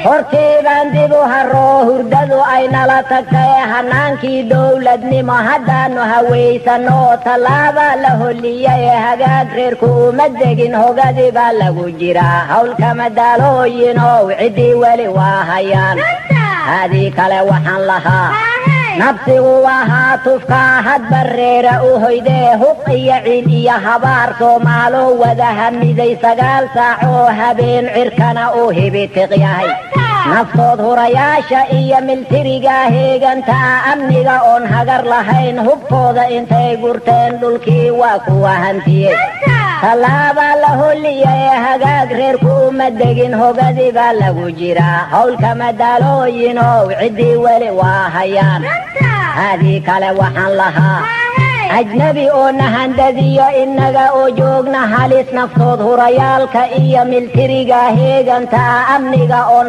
hortii baan dib u haroo hurdadu ay nala tagtay hanaankii dowladnimo haddaanu hawaysano tallaaba la holiyay hagaag reerku uma degin hogadii baa lagu jiraa hawlkama daalooyin oo ciddii weli waa hayaan haadii kale waxaan lahaa nabsigu waa tufkaa hadba reera u hoydee huq iyo ciid iyo habaar soomaalo wada hamiday 9 saac oo habeen cirkana u hibitiq yahay naftood hurayaasha iyo miltiriga heeganta amniga oon hagar lahayn hubkooda intay gurteen dhulkii waa kuwa hantiyey tallaaba la holiyay hagaag reerku uma degin hogadii baa lagu jiraa hawlkama daalooyin oo ciddii weli waa hayaan haadii kale waxaan lahaa ajnabi oo nahandadiyo innaga oo joogna halis naftood hurayaalka iyo miltiriga heeganta amniga oo